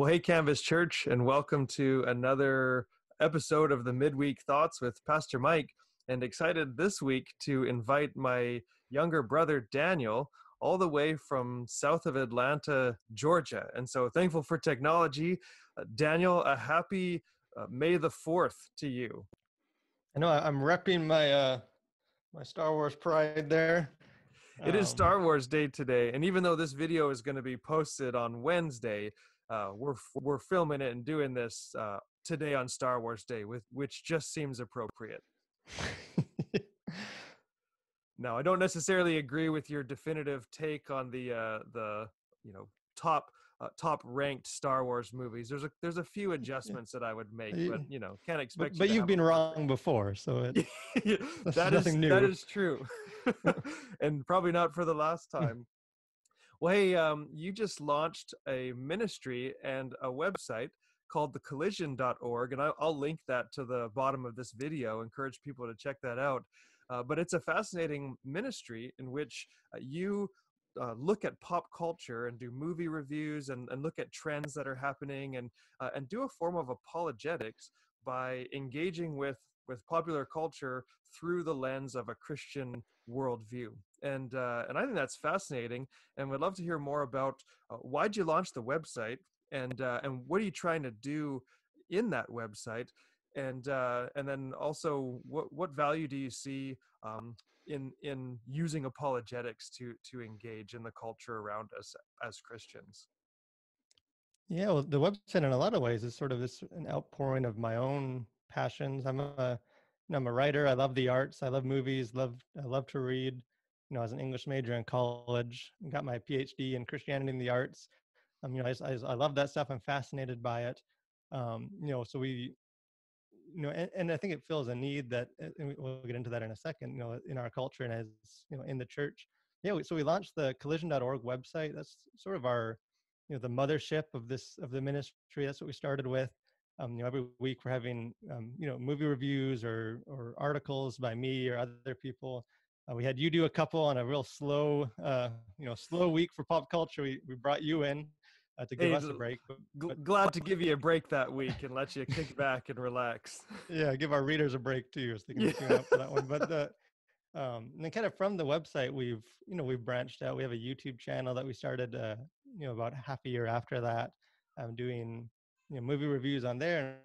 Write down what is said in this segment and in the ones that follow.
Well, hey, Canvas Church, and welcome to another episode of the Midweek Thoughts with Pastor Mike. And excited this week to invite my younger brother, Daniel, all the way from south of Atlanta, Georgia. And so thankful for technology. Daniel, a happy May the 4th to you. I know I'm repping my Star Wars pride there. It is Star Wars Day today, and even though this video is going to be posted on Wednesday, we're filming it and doing this today on Star Wars Day, which just seems appropriate. Now, I don't necessarily agree with your definitive take on the top ranked Star Wars movies. There's a few adjustments that I would make, but can't expect. But you've been wrong before, so that is true, and probably not for the last time. Well, hey, you just launched a ministry and a website called thecollision.org, and I'll link that to the bottom of this video. Encourage people to check that out. But it's a fascinating ministry in which you look at pop culture and do movie reviews and look at trends that are happening and do a form of apologetics by engaging with popular culture through the lens of a Christian worldview. And I think that's fascinating, and would love to hear more about why'd you launch the website and what are you trying to do in that website, and then also what value do you see in using apologetics to engage in the culture around us as Christians? Yeah, well, the website in a lot of ways is sort of an outpouring of my own passions. I'm a writer. I love the arts. I love movies. I love to read. I was an English major in college. Got my PhD in Christianity and the arts. I love that stuff. I'm fascinated by it. So we, and I think it fills a need that, and we'll get into that in a second, in our culture and as, in the church. Yeah, so we launched the collision.org website. That's sort of our, the mothership of the ministry. That's what we started with. Every week we're having, movie reviews or articles by me or other people. We had you do a couple on a real slow week for pop culture. We brought you in to give us a break. But glad to give you a break that week and let you kick back and relax. Yeah, give our readers a break too, so they can tune up for that one. But and then kind of from the website, we've branched out. We have a YouTube channel that we started, about half a year after that, doing movie reviews on there,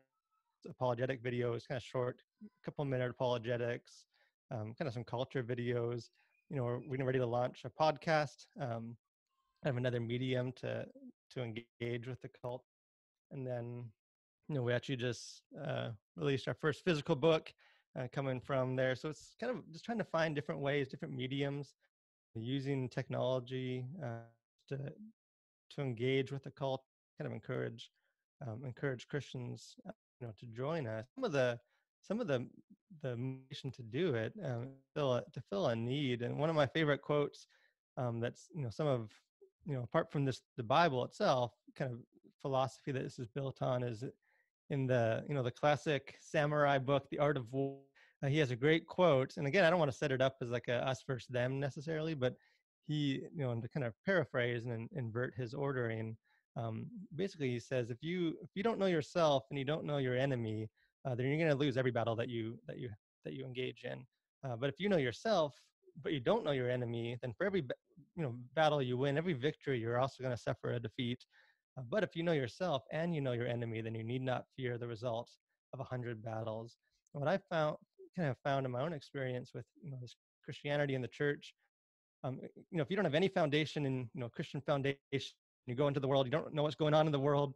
apologetic videos, kind of short, couple-minute apologetics, kind of some culture videos. We're getting ready to launch a podcast. Have another medium to engage with the cult, and then we actually just released our first physical book coming from there. So it's kind of just trying to find different ways, different mediums, using technology to engage with the cult, kind of encourage Christians to join us. Some of the motivation to do it, to fill a need. And one of my favorite quotes, that's some of apart from the Bible itself, kind of philosophy that this is built on, is in the classic samurai book, The Art of War. He has a great quote, and again, I don't want to set it up as like a us versus them necessarily, but he, to kind of paraphrase and invert his ordering, basically he says, if you don't know yourself and you don't know your enemy, then you're going to lose every battle that you engage in. But if you know yourself, but you don't know your enemy, then for every battle you win, every victory, you're also going to suffer a defeat. But if you know yourself and you know your enemy, then you need not fear the results of 100 battles. And what I found in my own experience with this Christianity in the church, if you don't have any foundation in Christian foundation, you go into the world, you don't know what's going on in the world,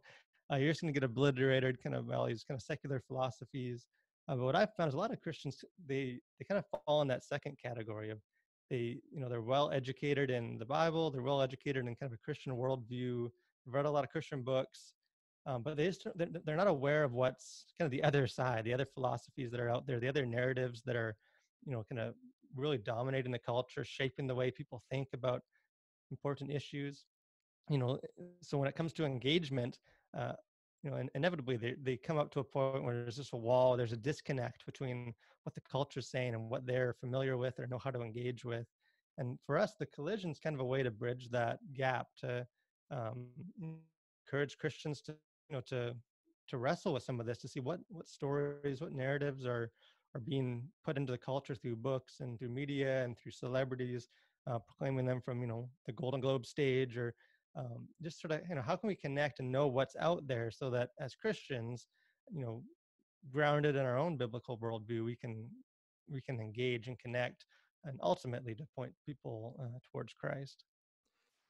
you're just going to get obliterated kind of by all these kind of secular philosophies. But what I've found is a lot of Christians, they kind of fall in that second category of they're well educated in the Bible, they're well educated in kind of a Christian worldview, they've read a lot of Christian books, but they're not aware of what's kind of the other side, the other philosophies that are out there, the other narratives that are kind of really dominating the culture, shaping the way people think about important issues. So when it comes to engagement, inevitably they come up to a point where there's just a wall, there's a disconnect between what the culture's saying and what they're familiar with or know how to engage with. And for us, the collision is kind of a way to bridge that gap, to encourage Christians to to wrestle with some of this, to see what stories, what narratives are being put into the culture through books and through media and through celebrities, proclaiming them from the Golden Globe stage, or just sort of how can we connect and know what's out there, so that as Christians, you know, grounded in our own biblical worldview, we can engage and connect, and ultimately to point people towards Christ.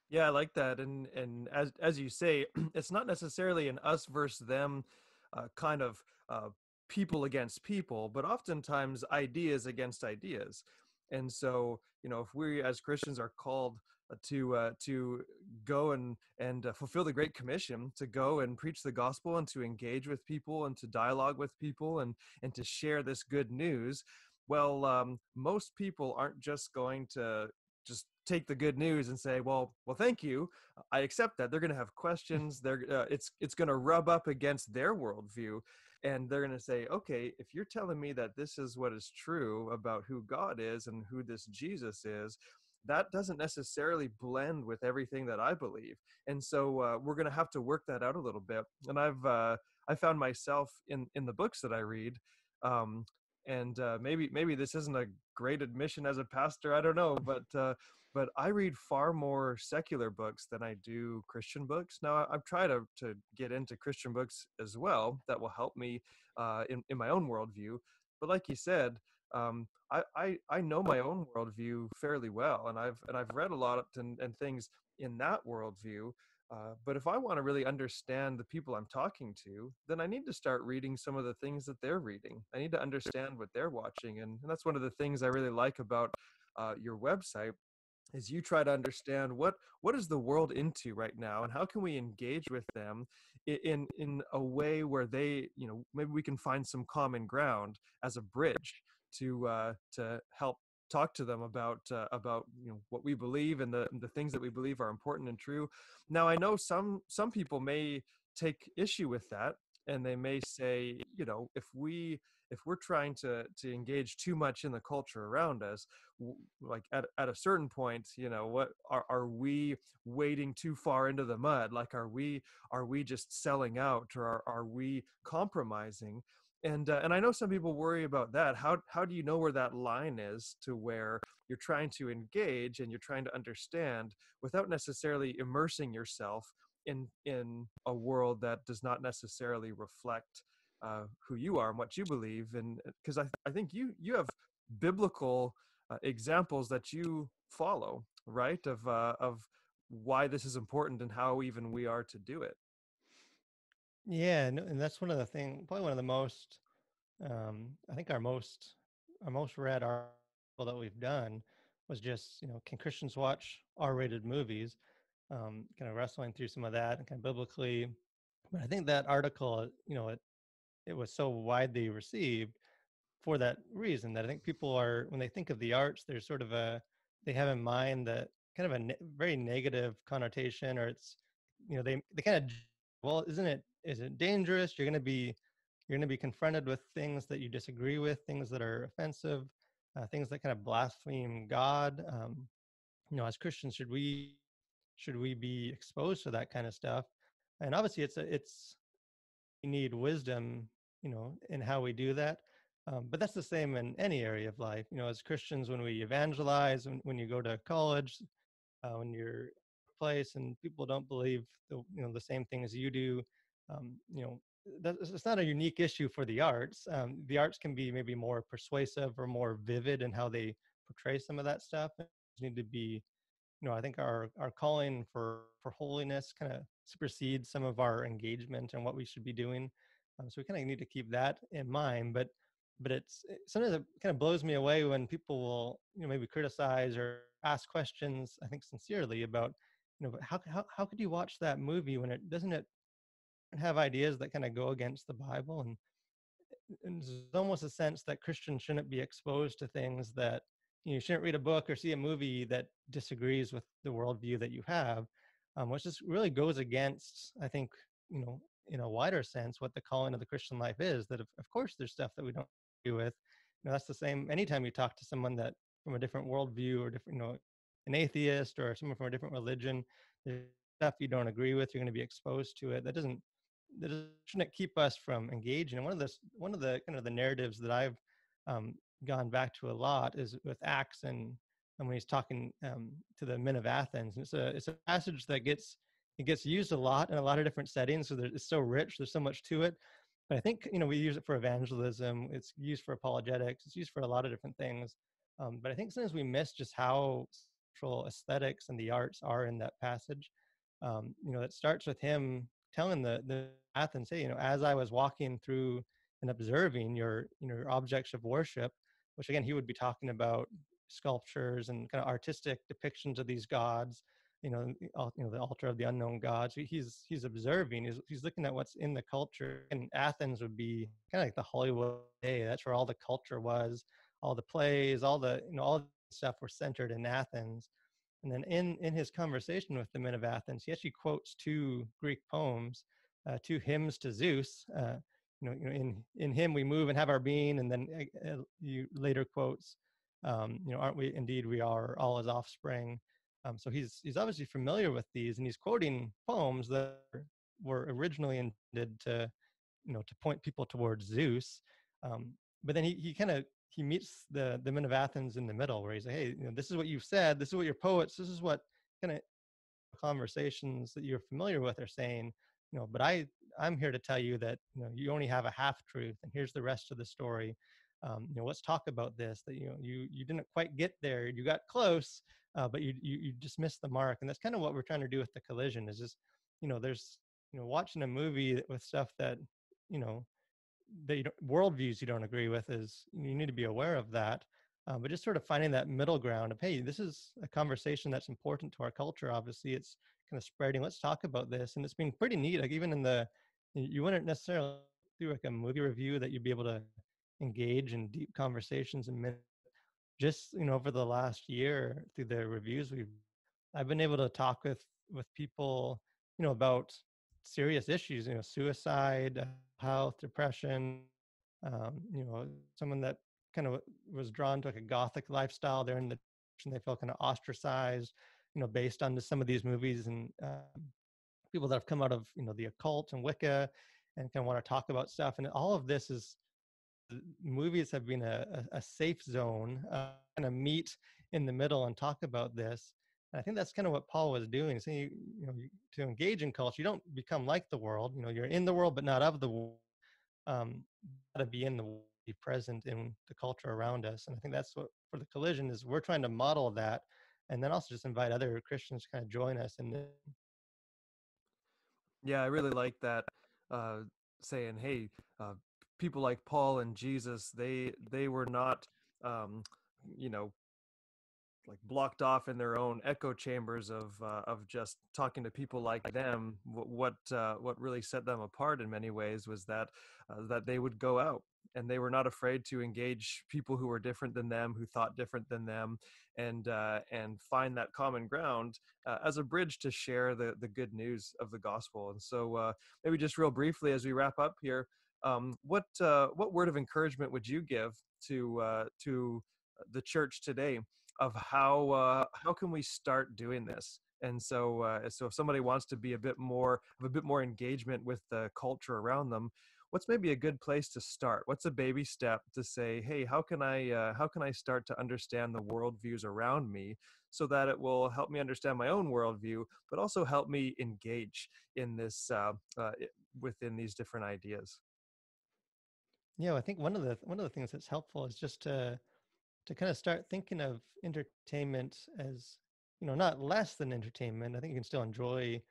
Yeah, I like that. And as you say, it's not necessarily an us versus them kind of people against people, but oftentimes ideas against ideas. And so, if we as Christians are called to go and fulfill the Great Commission, to go and preach the gospel and to engage with people and to dialogue with people and to share this good news, well, most people aren't just going to just take the good news and say, well, thank you, I accept that. They're going to have questions. It's going to rub up against their worldview, and they're going to say, okay, if you're telling me that this is what is true about who God is and who this Jesus is, that doesn't necessarily blend with everything that I believe. And so we're going to have to work that out a little bit. And I found myself in the books that I read, um, and maybe this isn't a great admission as a pastor, I don't know, but I read far more secular books than I do Christian books. Now, I've tried to get into Christian books as well that will help me in my own worldview. But like you said, I know my own worldview fairly well, and I've read a lot and things in that worldview. But if I want to really understand the people I'm talking to, then I need to start reading some of the things that they're reading. I need to understand what they're watching, and that's one of the things I really like about your website, is you try to understand what is the world into right now, and how can we engage with them in a way where they, maybe we can find some common ground as a bridge to help talk to them about what we believe and the things that we believe are important and true. Now, I know some people may take issue with that, and they may say, if we're trying to engage too much in the culture around us, like at a certain point, what are we wading too far into the mud? Like, are we just selling out, or are we compromising? And I know some people worry about that. How do you know where that line is, to where you're trying to engage and you're trying to understand without necessarily immersing yourself in a world that does not necessarily reflect who you are and what you believe? And because I think you have biblical examples that you follow, right? Of why this is important and how even we are to do it. Yeah, and that's one of the things, probably one of the most, I think our most read article that we've done was just, can Christians watch R-rated movies? Kind of wrestling through some of that and kind of biblically. But I think that article, it was so widely received for that reason, that I think people are, when they think of the arts, there's sort of they have in mind that kind of a very negative connotation, or it's, they kind of, well, is it dangerous? You're going to be confronted with things that you disagree with, things that are offensive, things that kind of blaspheme God. As Christians, should we be exposed to that kind of stuff? And obviously, it's we need wisdom, in how we do that. But that's the same in any area of life. As Christians, when we evangelize, when you go to college, when you're a place and people don't believe the same thing as you do, um, you know, it's not a unique issue for the arts. The arts can be maybe more persuasive or more vivid in how they portray some of that stuff. Need to be, I think our calling for holiness kind of supersedes some of our engagement and what we should be doing. So we kind of need to keep that in mind. But sometimes it kind of blows me away when people will, maybe criticize or ask questions, I think sincerely, about, but how could you watch that movie when it doesn't it have ideas that kind of go against the Bible? And there's almost a sense that Christians shouldn't be exposed to things that, you shouldn't read a book or see a movie that disagrees with the worldview that you have, which just really goes against, I think, in a wider sense, what the calling of the Christian life is. That of course there's stuff that we don't agree with. That's the same anytime you talk to someone that from a different worldview, or different, an atheist or someone from a different religion. There's stuff you don't agree with, you're going to be exposed to it. That doesn't shouldn't keep us from engaging. And one of the kind of the narratives that I've um, gone back to a lot is with Acts, and when he's talking to the men of Athens. And it's a passage that gets used a lot in a lot of different settings. So it's so rich. There's so much to it. But I think we use it for evangelism. It's used for apologetics. It's used for a lot of different things. But I think sometimes we miss just how central aesthetics and the arts are in that passage. It starts with him telling the Athens, hey, as I was walking through and observing your objects of worship, which again he would be talking about sculptures and kind of artistic depictions of these gods, the altar of the unknown gods. He's observing, he's looking at what's in the culture. And Athens would be kind of like the Hollywood day. That's where all the culture was, all the plays, all the all the stuff were centered in Athens. And then in his conversation with the men of Athens, he actually quotes two Greek poems, two hymns to Zeus. In him we move and have our being. And then you later quotes, aren't we indeed we are all his offspring. So he's obviously familiar with these, and he's quoting poems that were originally intended to point people towards Zeus. But then he meets the men of Athens in the middle, where he's like, hey, this is what you've said, this is what your poets, this is what kind of conversations that you're familiar with are saying, but I'm here to tell you that you only have a half truth, and here's the rest of the story. Let's talk about this, that you didn't quite get there, you got close, but you just missed the mark. And that's kind of what we're trying to do with the collision, is just there's watching a movie with stuff that you know worldviews you don't agree with, is you need to be aware of that. But just sort of finding that middle ground of, hey, this is a conversation that's important to our culture. Obviously, it's kind of spreading. Let's talk about this. And it's been pretty neat. Like even you wouldn't necessarily do like a movie review that you'd be able to engage in deep conversations and just over the last year through the reviews I've been able to talk with people about serious issues, suicide, health, depression, someone that kind of was drawn to like a gothic lifestyle. They're in the church and they feel kind of ostracized, based on some of these movies, and people that have come out of the occult and Wicca and kind of want to talk about stuff. And all of this is, movies have been a safe zone, kind of meet in the middle and talk about this. And I think that's kind of what Paul was doing. So to engage in culture, you don't become like the world. You're in the world, but not of the world. To be in the world, be present in the culture around us. And I think that's what for the collision is, we're trying to model that, and then also just invite other Christians to kind of join us in this. Yeah, I really like that, uh, saying, "Hey, people like Paul and Jesus, they were not, um, you know, like blocked off in their own echo chambers of just talking to people like them. What really set them apart in many ways was that they would go out, and they were not afraid to engage people who were different than them, who thought different than them, and find that common ground as a bridge to share the good news of the gospel. And so maybe just real briefly as we wrap up here, what word of encouragement would you give to the church today of how can we start doing this? And so if somebody wants to be a bit more engagement with the culture around them, what's maybe a good place to start? What's a baby step to say, hey, how can I start to understand the worldviews around me, so that it will help me understand my own worldview, but also help me engage in this within these different ideas? Yeah, I think one of the things that's helpful is just to kind of start thinking of entertainment as not less than entertainment. I think you can still enjoy.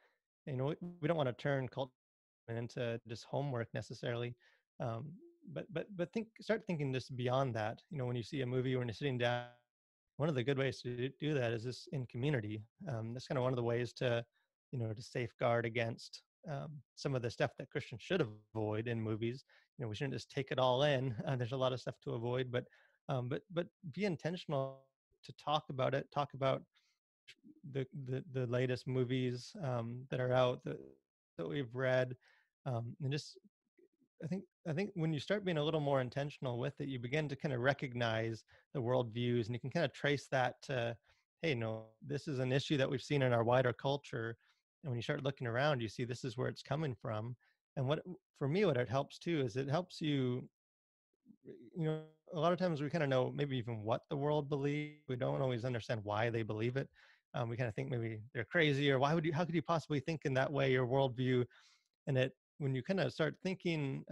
We don't want to turn culture into just homework necessarily, um, but start thinking just beyond that. When you see a movie, when you're sitting down, one of the good ways to do that is just in community. That's kind of one of the ways to safeguard against some of the stuff that Christians should avoid in movies. We shouldn't just take it all in. There's a lot of stuff to avoid, but be intentional to talk about it. Talk about the latest movies that are out that we've read, and just I think when you start being a little more intentional with it, you begin to kind of recognize the worldviews, and you can kind of trace that to, hey, no, this is an issue that we've seen in our wider culture. And when you start looking around, you see this is where it's coming from. And what for me, what it helps too is it helps you, a lot of times we kind of know maybe even what the world believes. We don't always understand why they believe it. We kind of think maybe they're crazy, or how could you possibly think in that way, your worldview? And when you kind of start thinking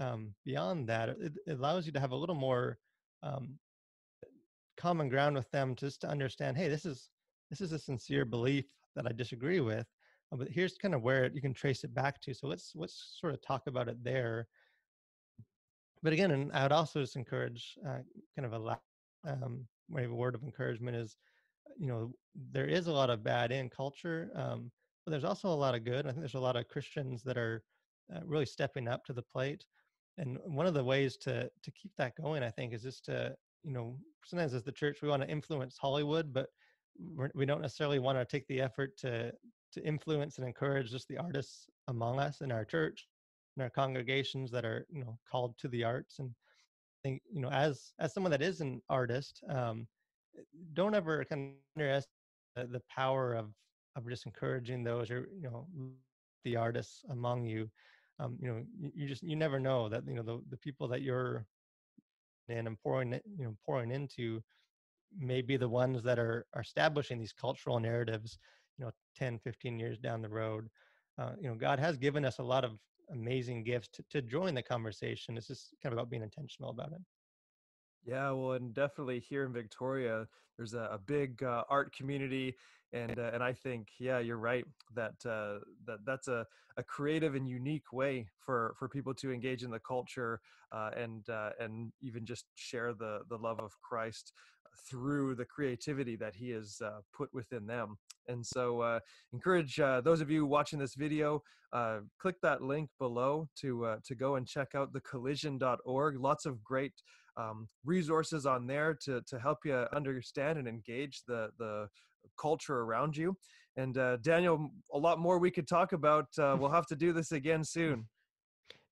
beyond that, it allows you to have a little more um, common ground with them, just to understand, hey, this is a sincere belief that I disagree with, but here's kind of where you can trace it back to. So let's sort of talk about it there. But again, and I would also just encourage kind of maybe a word of encouragement is, there is a lot of bad in culture, but there's also a lot of good. I think there's a lot of Christians that are really stepping up to the plate. And one of the ways to keep that going, I think, is just to, sometimes as the church, we want to influence Hollywood, but we don't necessarily want to take the effort to influence and encourage just the artists among us in our church, in our congregations that are, called to the arts. And I think, as someone that is an artist, don't ever kind of underestimate the power of just encouraging those, or the artists among you. You never know that, the people that you're in and pouring into may be the ones that are establishing these cultural narratives, 10, 15 years down the road. God has given us a lot of amazing gifts to join the conversation. It's just kind of about being intentional about it. Yeah, well, and definitely here in Victoria, there's a big art community, and I think, yeah, you're right that that's a creative and unique way for people to engage in the culture, and even just share the love of Christ through the creativity that He has put within them. And so, encourage those of you watching this video, click that link below to go and check out thecollision.org. Lots of great resources on there to help you understand and engage the culture around you. And Daniel, a lot more we could talk about. We'll have to do this again soon.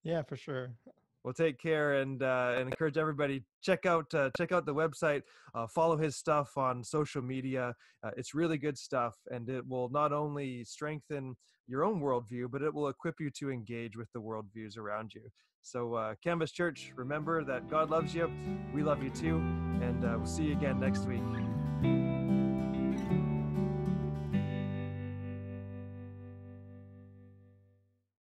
Yeah, for sure. Well, take care, and encourage everybody, check out the website, follow his stuff on social media. It's really good stuff, and it will not only strengthen your own worldview, but it will equip you to engage with the worldviews around you. So, Canvas Church, remember that God loves you, we love you too, and we'll see you again next week.